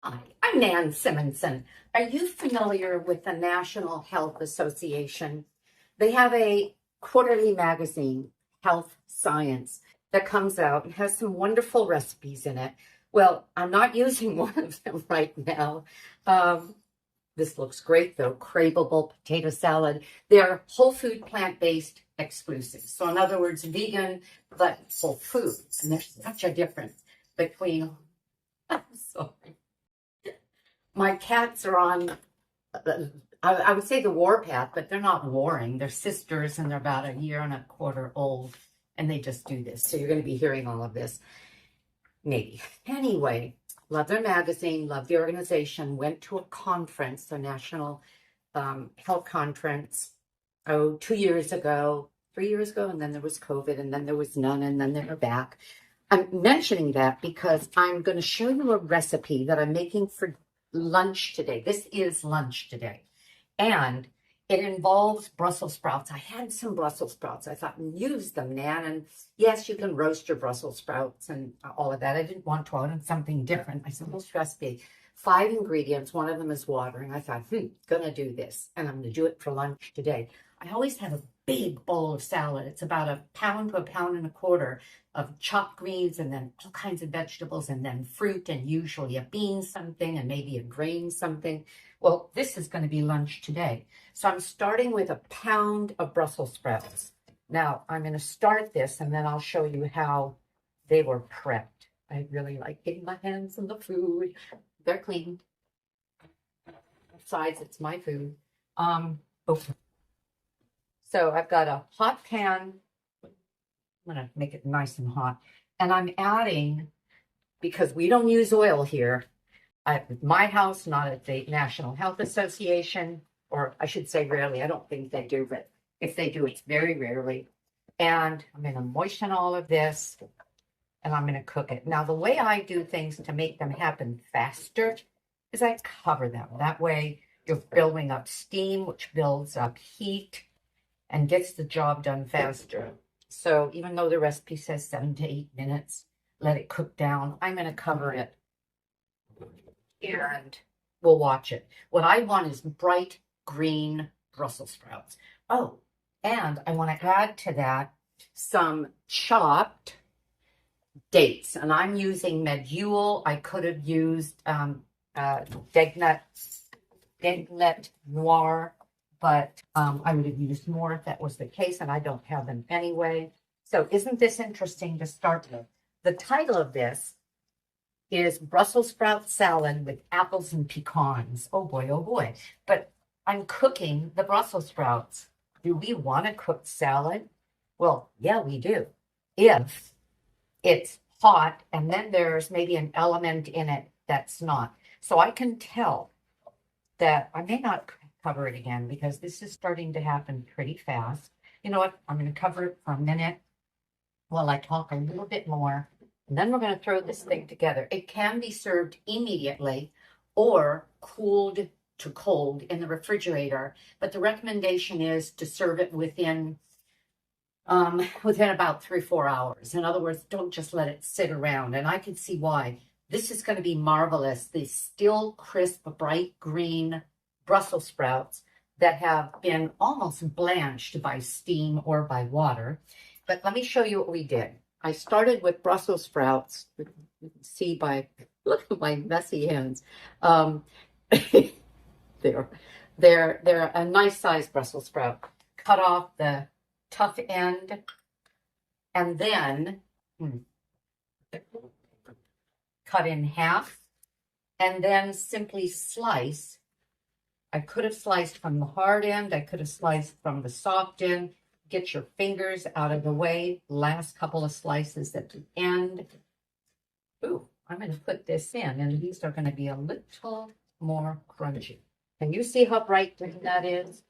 Hi, I'm Nan Simonsen. Are you familiar with the National Health Association? They have a quarterly magazine, Health Science, that comes out and has some wonderful recipes in it. Well, I'm not using one of them right now. This looks great though, craveable potato salad. They're whole food, plant-based exclusives. So in other words, vegan, but whole food. And there's such a difference between, I'm sorry. My cats are on, I would say the war path, but they're not warring. They're sisters and they're about a year and a quarter old. And they just do this. So you're going to be hearing all of this. Maybe. Anyway, love their magazine, love the organization, went to a conference, the National Health Conference, 2 years ago, 3 years ago, and then there was COVID, and then there was none, and then they were back. I'm mentioning that because I'm going to show you a recipe that I'm making for lunch today. This is lunch today. And it involves Brussels sprouts. I had some Brussels sprouts. I thought, use them, Nan. And yes, you can roast your Brussels sprouts and all of that. I didn't want to. I wanted something different. I said, this recipe, 5 ingredients. One of them is water. And I thought, gonna do this. And I'm gonna do it for lunch today. I always have a big bowl of salad. It's about 1 pound to 1.25 pounds of chopped greens and then all kinds of vegetables and then fruit and usually a bean something and maybe a grain something. Well, this is going to be lunch today. So I'm starting with 1 pound of Brussels sprouts. Now I'm going to start this and then I'll show you how they were prepped. I really like getting my hands on the food. They're clean. Besides, it's my food. So I've got a hot pan. I'm going to make it nice and hot. And I'm adding, because we don't use oil here, at my house, not at the National Health Association, or I should say rarely. I don't think they do, but if they do, it's very rarely. And I'm going to moisten all of this, and I'm going to cook it. Now, the way I do things to make them happen faster is I cover them. That way, you're building up steam, which builds up heat and gets the job done faster. So even though the recipe says 7 to 8 minutes, let it cook down. I'm going to cover it and we'll watch it. What I want is bright green Brussels sprouts. Oh, and I want to add to that some chopped dates. And I'm using medjool. I could have used Degnut Noir, but I would have used more if that was the case, and I don't have them anyway. So isn't this interesting to start with? The title of this is Brussels sprout salad with apples and pecans. Oh boy, oh boy. But I'm cooking the Brussels sprouts. Do we want to cook salad? Well, yeah, we do. If it's hot and then there's maybe an element in it that's not. So I can tell that I may not cover it again because this is starting to happen pretty fast. You know what? I'm going to cover it for a minute while I talk a little bit more. And then we're going to throw this thing together. It can be served immediately or cooled to cold in the refrigerator. But the recommendation is to serve it within about 3 or 4 hours. In other words, don't just let it sit around. And I can see why. This is going to be marvelous. These still crisp, bright green Brussels sprouts that have been almost blanched by steam or by water. But let me show you what we did. I started with Brussels sprouts. You can see by, look at my messy hands. They're a nice sized Brussels sprout. Cut off the tough end and then cut in half and then simply slice. I could have sliced from the hard end. I could have sliced from the soft end. Get your fingers out of the way. Last couple of slices at the end. Ooh, I'm going to put this in, and these are going to be a little more crunchy. Can you see how bright green that is?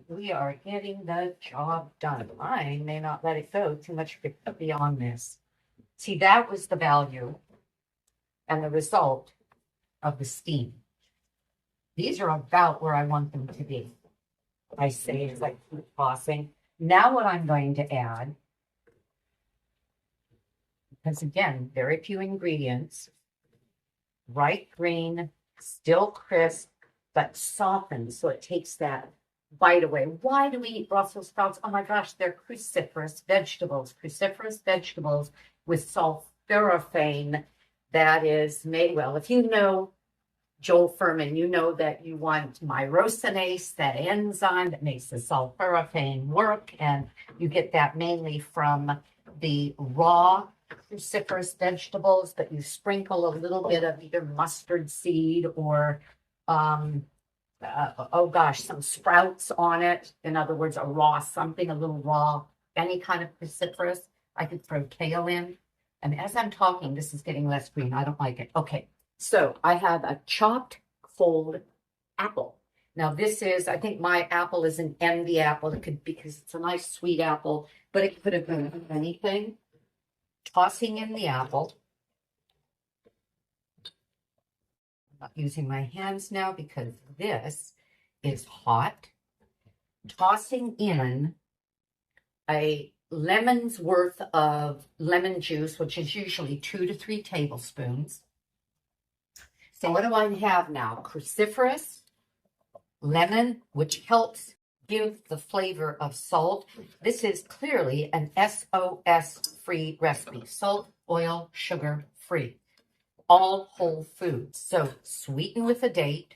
We are getting the job done. I may not let it go too much beyond this. See, that was the value and the result of the steam. These are about where I want them to be. I say it's like keep tossing. Now what I'm going to add, because again, very few ingredients, bright green, still crisp, but softened, so it takes that bite away. Why do we eat Brussels sprouts? Oh my gosh, they're cruciferous vegetables with sulforaphane that is made, well, if you know Joel Furman, you know that you want myrosinase, that enzyme that makes the sulforaphane work, and you get that mainly from the raw cruciferous vegetables, but you sprinkle a little bit of either mustard seed or, oh gosh, some sprouts on it. In other words, a raw something, a little raw, any kind of cruciferous. I could throw kale in. And as I'm talking, this is getting less green. I don't like it. Okay. So I have a chopped cold apple. Now this is, I think my apple is an envy apple. It could, because it's a nice sweet apple, but it could have been anything. Tossing in the apple. I'm not using my hands now because this is hot. Tossing in a lemon's worth of lemon juice, which is usually 2 to 3 tablespoons. So what do I have now? Cruciferous, lemon, which helps give the flavor of salt. This is clearly an SOS-free recipe. Salt, oil, sugar free. All whole foods. So sweeten with a date.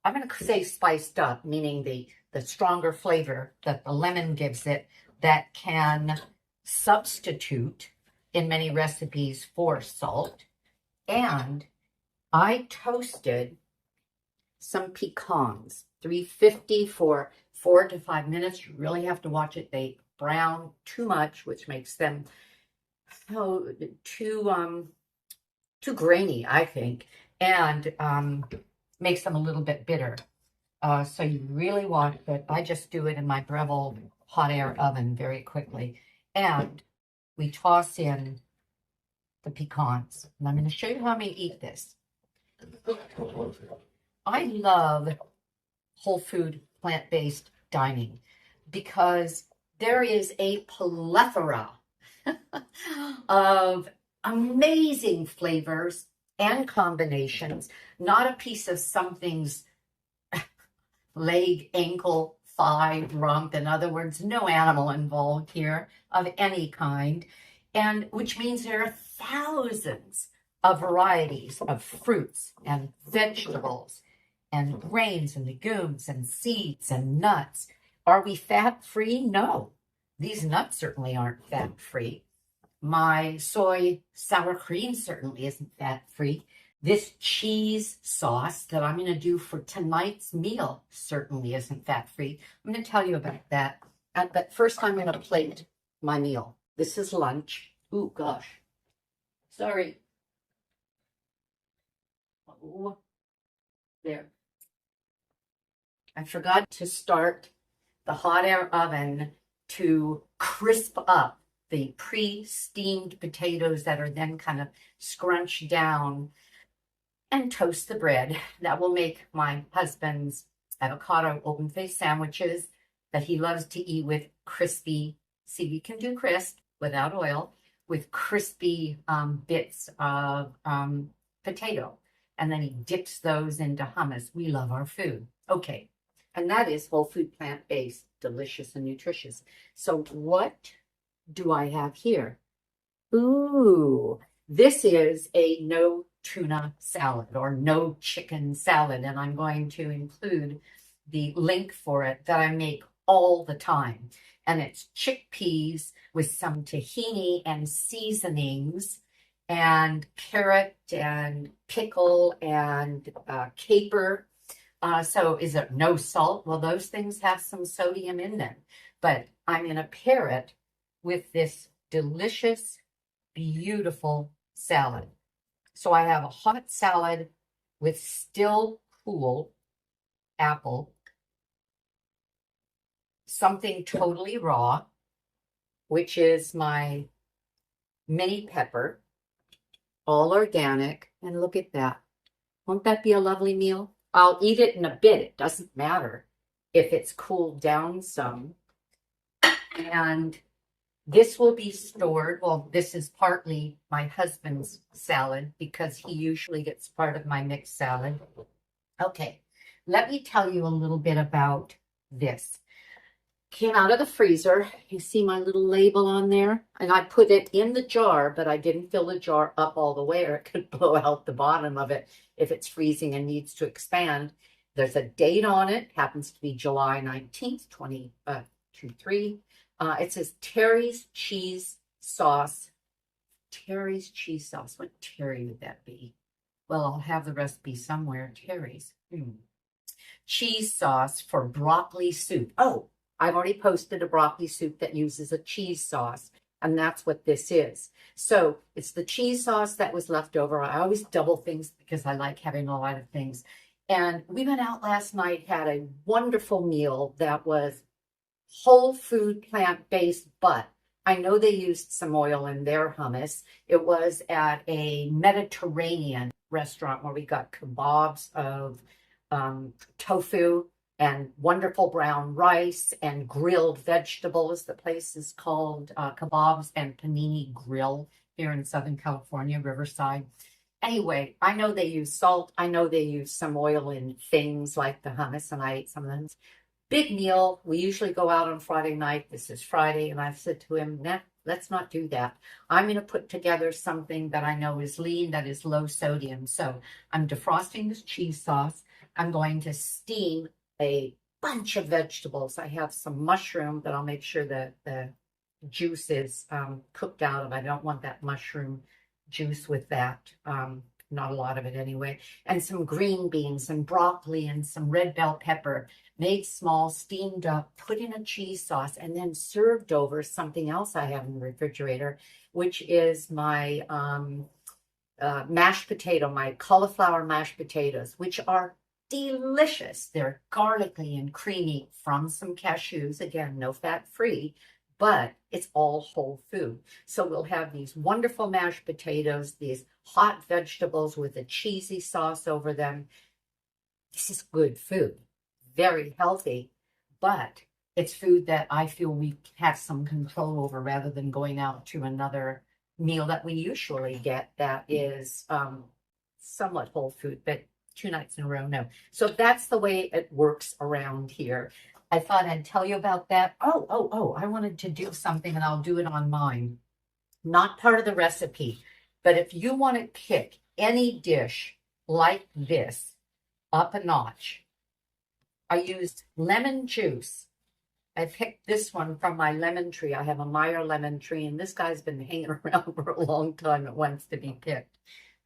I'm going to say spiced up, meaning the stronger flavor that the lemon gives it that can substitute in many recipes for salt. And I toasted some pecans, 350 for 4 to 5 minutes. You really have to watch it. They brown too much, which makes them too grainy, I think, and makes them a little bit bitter. So you really want it. I just do it in my Breville hot air oven very quickly. And we toss in the pecans. And I'm going to show you how I'm going to eat this. I love whole food, plant-based dining because there is a plethora of amazing flavors and combinations, not a piece of something's leg, ankle, thigh, rump. In other words, no animal involved here of any kind, and which means there are thousands of varieties of fruits and vegetables and grains and legumes and seeds and nuts. Are we fat-free? No. These nuts certainly aren't fat-free. My soy sour cream certainly isn't fat-free. This cheese sauce that I'm going to do for tonight's meal certainly isn't fat-free. I'm going to tell you about that. But first I'm going to plate my meal. This is lunch. Ooh, gosh. Sorry. Oh, there. I forgot to start the hot air oven to crisp up the pre-steamed potatoes that are then kind of scrunched down, and toast the bread. That will make my husband's avocado open-faced sandwiches that he loves to eat with crispy, see, we can do crisp without oil, with crispy bits of potato. And then he dips those into hummus. We love our food. Okay. And that is whole food, plant-based, delicious and nutritious. So what do I have here? Ooh, this is a no tuna salad or no chicken salad. And I'm going to include the link for it that I make all the time. And it's chickpeas with some tahini and seasonings and carrot and pickle and caper. So is it no salt? Well, those things have some sodium in them. But I'm going to pair it with this delicious, beautiful salad. So I have a hot salad with still cool apple, something totally raw, which is my mini pepper, all organic. And look at that. Won't that be a lovely meal? I'll eat it in a bit. It doesn't matter if it's cooled down some. And This will be stored. Well, this is partly my husband's salad because he usually gets part of my mixed salad. Okay, let me tell you a little bit about this. Came out of the freezer. You see my little label on there? And I put it in the jar, but I didn't fill the jar up all the way or it could blow out the bottom of it if it's freezing and needs to expand. There's a date on it. Happens to be July 19th, 2023. It says Terry's cheese sauce. Terry's cheese sauce. What Terry would that be? Well, I'll have the recipe somewhere. Terry's. Cheese sauce for broccoli soup. Oh, I've already posted a broccoli soup that uses a cheese sauce, and that's what this is. So it's the cheese sauce that was left over. I always double things because I like having a lot of things. And we went out last night, had a wonderful meal that was whole food, plant-based, but I know they used some oil in their hummus. It was at a Mediterranean restaurant where we got kebabs of tofu and wonderful brown rice and grilled vegetables. The place is called Kebabs and Panini Grill here in Southern California, Riverside. Anyway, I know they use salt. I know they use some oil in things like the hummus, and I ate some of them. Big meal. We usually go out on Friday night. This is Friday, and I said to him, nah, let's not do that. I'm going to put together something that I know is lean, that is low sodium. So I'm defrosting this cheese sauce. I'm going to steam a bunch of vegetables. I have some mushroom that I'll make sure that the juice is cooked out of. I don't want that mushroom juice with that. Not a lot of it anyway. And some green beans and broccoli and some red bell pepper, made small, steamed up, put in a cheese sauce, and then served over something else I have in the refrigerator, which is my mashed potato, my cauliflower mashed potatoes, which are delicious. They're garlicky and creamy from some cashews. Again, no fat free, but it's all whole food. So we'll have these wonderful mashed potatoes, these hot vegetables with a cheesy sauce over them. This is good food, very healthy, but it's food that I feel we have some control over rather than going out to another meal that we usually get that is somewhat whole food, but 2 nights in a row, no. So that's the way it works around here. I thought I'd tell you about that. Oh, I wanted to do something and I'll do it on mine. Not part of the recipe, but if you want to kick any dish like this up a notch, I used lemon juice. I picked this one from my lemon tree. I have a Meyer lemon tree, and this guy's been hanging around for a long time. It wants to be picked.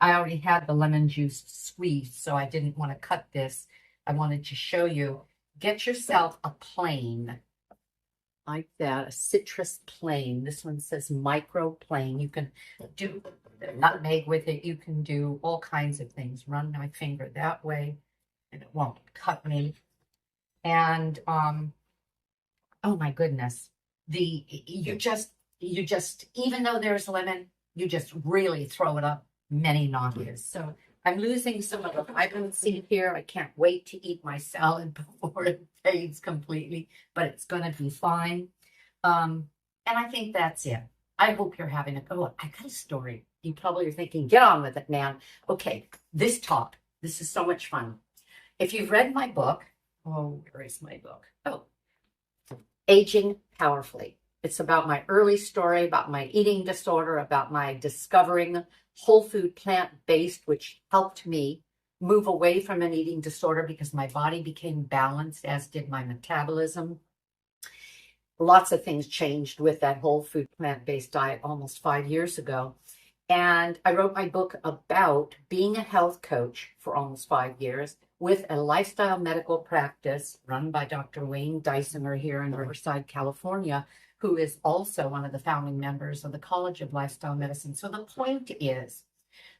I already had the lemon juice squeezed, so I didn't want to cut this. I wanted to show you. Get yourself a plain like that, a citrus plain. This one says micro plain. You can do nutmeg with it. You can do all kinds of things. Run my finger that way, and it won't cut me. And oh my goodness, you just even though there's lemon, you just really throw it up many notches. So I'm losing some of the vibrancy here. I can't wait to eat my salad before it fades completely, but it's going to be fine. And I think that's it. I hope you're having a, oh, I got a story. You probably are thinking, get on with it, man. Okay, this top. This is so much fun. If you've read my book, oh, where is my book? Oh, Aging Powerfully. It's about my early story, about my eating disorder, about my discovering whole food plant-based, which helped me move away from an eating disorder because my body became balanced, as did my metabolism. Lots of things changed with that whole food plant-based diet almost 5 years ago. And I wrote my book about being a health coach for almost 5 years with a lifestyle medical practice run by Dr. Wayne Dysoner here in Riverside, California, who is also one of the founding members of the College of Lifestyle Medicine. So the point is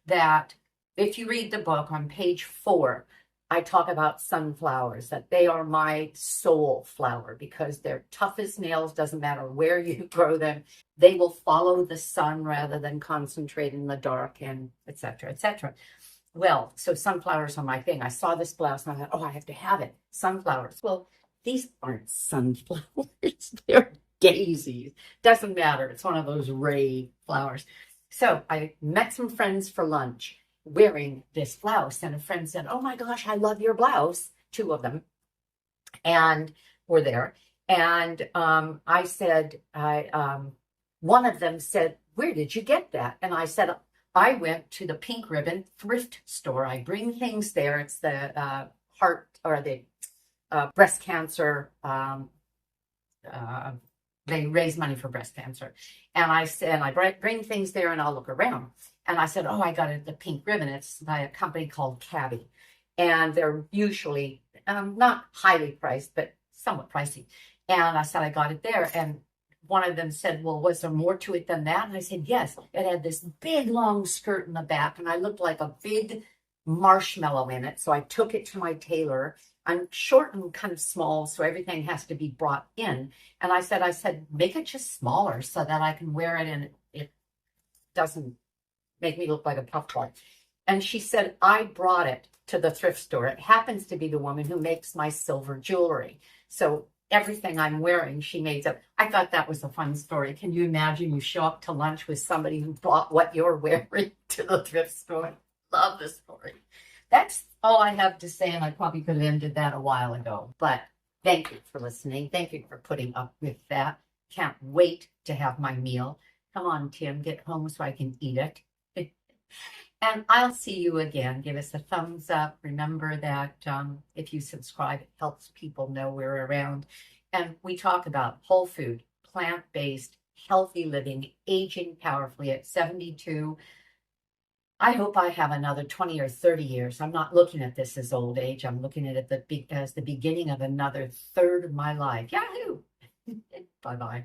that if you read the book on page 4, I talk about sunflowers, that they are my soul flower because they're tough as nails, doesn't matter where you grow them. They will follow the sun rather than concentrate in the dark, and et cetera, et cetera. Well, so sunflowers are my thing. I saw this blouse and I thought, oh, I have to have it. Sunflowers. Well, these aren't sunflowers. They're daisies. Doesn't matter. It's one of those ray flowers. So I met some friends for lunch wearing this blouse, and a friend said, "Oh my gosh, I love your blouse." Two of them, and were there. And I said, one of them said, "Where did you get that?" And I said, "I went to the Pink Ribbon thrift store. I bring things there. It's the heart or the breast cancer. They raise money for breast cancer." And I said, I bring things there and I'll look around. And I said, "Oh, I got it at the Pink Ribbon. It's by a company called Cabby. And they're usually not highly priced, but somewhat pricey." And I said, "I got it there." And one of them said, "Well, was there more to it than that?" And I said, "Yes." It had this big, long skirt in the back, and I looked like a big marshmallow in it. So I took it to my tailor. I'm short and kind of small, so everything has to be brought in. And I said, "Make it just smaller so that I can wear it and it doesn't make me look like a puffball." And she said, "I brought it to the thrift store. It happens to be the woman who makes my silver jewelry. So everything I'm wearing, she made up." I thought that was a fun story. Can you imagine you show up to lunch with somebody who brought what you're wearing to the thrift store? Love the story. That's all I have to say, and I probably could have ended that a while ago. But thank you for listening. Thank you for putting up with that. Can't wait to have my meal. Come on, Tim, get home so I can eat it. And I'll see you again. Give us a thumbs up. Remember that if you subscribe, it helps people know we're around. And we talk about whole food, plant-based, healthy living, aging powerfully at 72. I hope I have another 20 or 30 years. I'm not looking at this as old age. I'm looking at it as the beginning of another third of my life. Yahoo! Bye-bye.